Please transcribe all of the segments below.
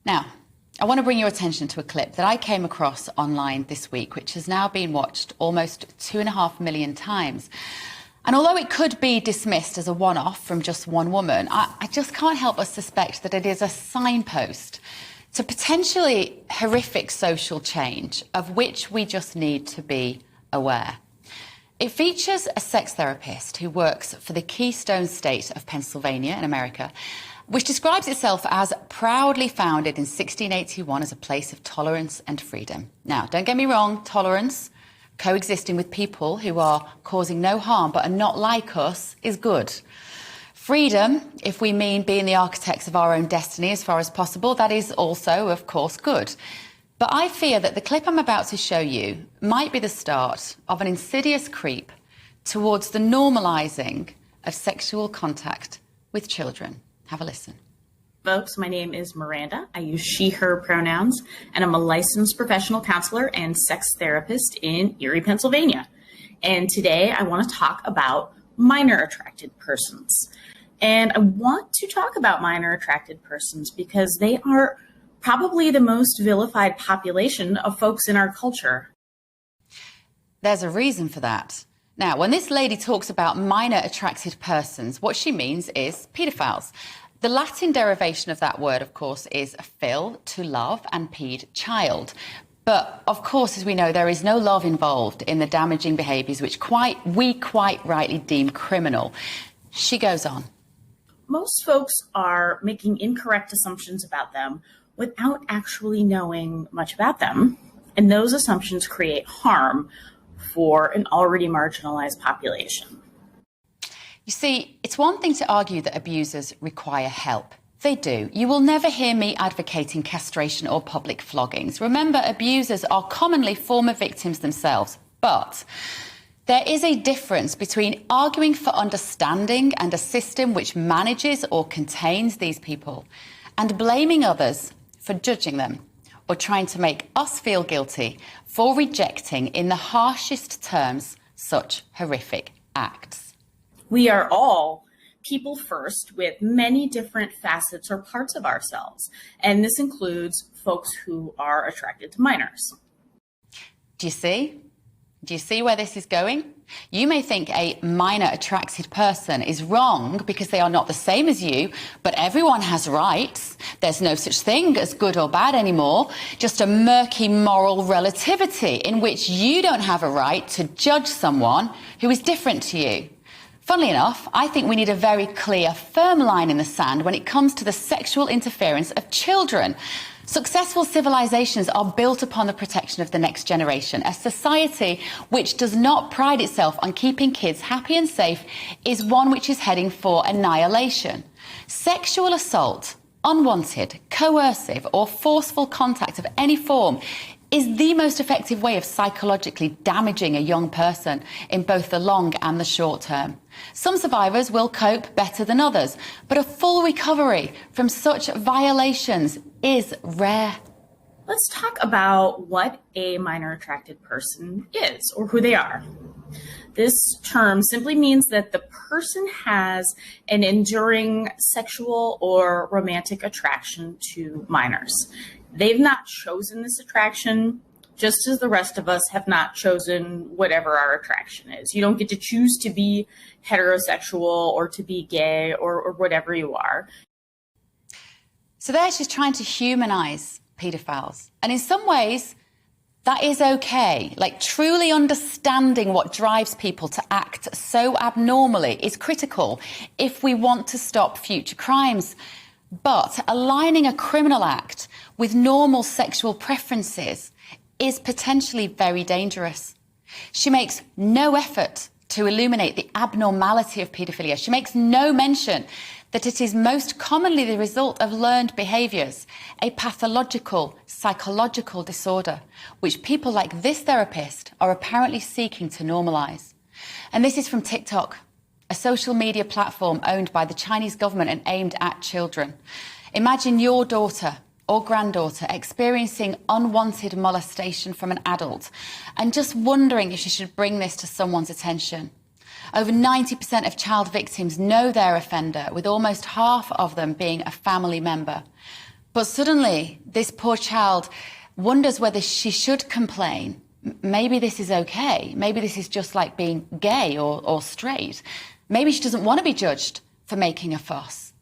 Now, I want to bring your attention to a clip that I came across online this week, which has now been watched almost 2.5 million times. And although it could be dismissed as a one-off from just one woman, I just can't help but suspect that it is a signpost to potentially horrific social change of which we just need to be aware. It features a sex therapist who works for the Keystone State of Pennsylvania in America, which describes itself as proudly founded in 1681 as a place of tolerance and freedom. Now, don't get me wrong, tolerance, coexisting with people who are causing no harm but are not like us, is good. Freedom, if we mean being the architects of our own destiny as far as possible, that is also, of course, good. But I fear that the clip I'm about to show you might be the start of an insidious creep towards the normalising of sexual contact with children. Have a listen. Folks, my name is Miranda. I use she, her pronouns, and I'm a licensed professional counselor and sex therapist in Erie, Pennsylvania. And today I want to talk about minor attracted persons. And I want to talk about minor attracted persons because they are probably the most vilified population of folks in our culture. There's a reason for that. Now, when this lady talks about minor attracted persons, what she means is paedophiles. The Latin derivation of that word, of course, is phil, to love, and paed, child. But, of course, as we know, there is no love involved in the damaging behaviours which we quite rightly deem criminal. She goes on. Most folks are making incorrect assumptions about them without actually knowing much about them. And those assumptions create harm for an already marginalized population. You see, it's one thing to argue that abusers require help. They do. You will never hear me advocating castration or public floggings. Remember, abusers are commonly former victims themselves. But there is a difference between arguing for understanding and a system which manages or contains these people and blaming others for judging them or trying to make us feel guilty for rejecting, in the harshest terms, such horrific acts. We are all people first with many different facets or parts of ourselves, and this includes folks who are attracted to minors. Do you see? Do you see where this is going? You may think a minor attracted person is wrong because they are not the same as you, but everyone has rights. There's no such thing as good or bad anymore, just a murky moral relativity in which you don't have a right to judge someone who is different to you. Funnily enough, I think we need a very clear, firm line in the sand when it comes to the sexual interference of children. Successful civilizations are built upon the protection of the next generation. A society which does not pride itself on keeping kids happy and safe is one which is heading for annihilation. Sexual assault, unwanted, coercive, or forceful contact of any form is the most effective way of psychologically damaging a young person in both the long and the short term. Some survivors will cope better than others, but a full recovery from such violations is rare. Let's talk about what a minor attracted person is, or who they are. This term simply means that the person has an enduring sexual or romantic attraction to minors. They've not chosen this attraction, just as the rest of us have not chosen whatever our attraction is. You don't get to choose to be heterosexual or to be gay or whatever you are. So there she's trying to humanize paedophiles. And in some ways, that is okay. Like, truly understanding what drives people to act so abnormally is critical if we want to stop future crimes. But aligning a criminal act with normal sexual preferences is potentially very dangerous. She makes no effort to illuminate the abnormality of paedophilia. She makes no mention that it is most commonly the result of learned behaviours, a pathological, psychological disorder, which people like this therapist are apparently seeking to normalise. And this is from TikTok, a social media platform owned by the Chinese government and aimed at children. Imagine your daughter or granddaughter experiencing unwanted molestation from an adult and just wondering if she should bring this to someone's attention. Over 90% of child victims know their offender, with almost half of them being a family member. But suddenly, this poor child wonders whether she should complain. Maybe this is okay. Maybe this is just like being gay or straight. Maybe she doesn't want to be judged for making a fuss.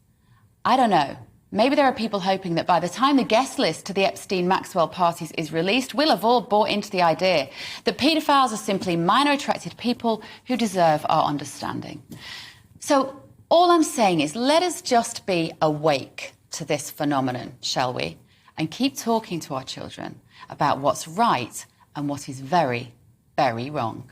I don't know. Maybe there are people hoping that by the time the guest list to the Epstein-Maxwell parties is released, we'll have all bought into the idea that paedophiles are simply minor-attracted people who deserve our understanding. So all I'm saying is let us just be awake to this phenomenon, shall we? And keep talking to our children about what's right and what is very, very wrong.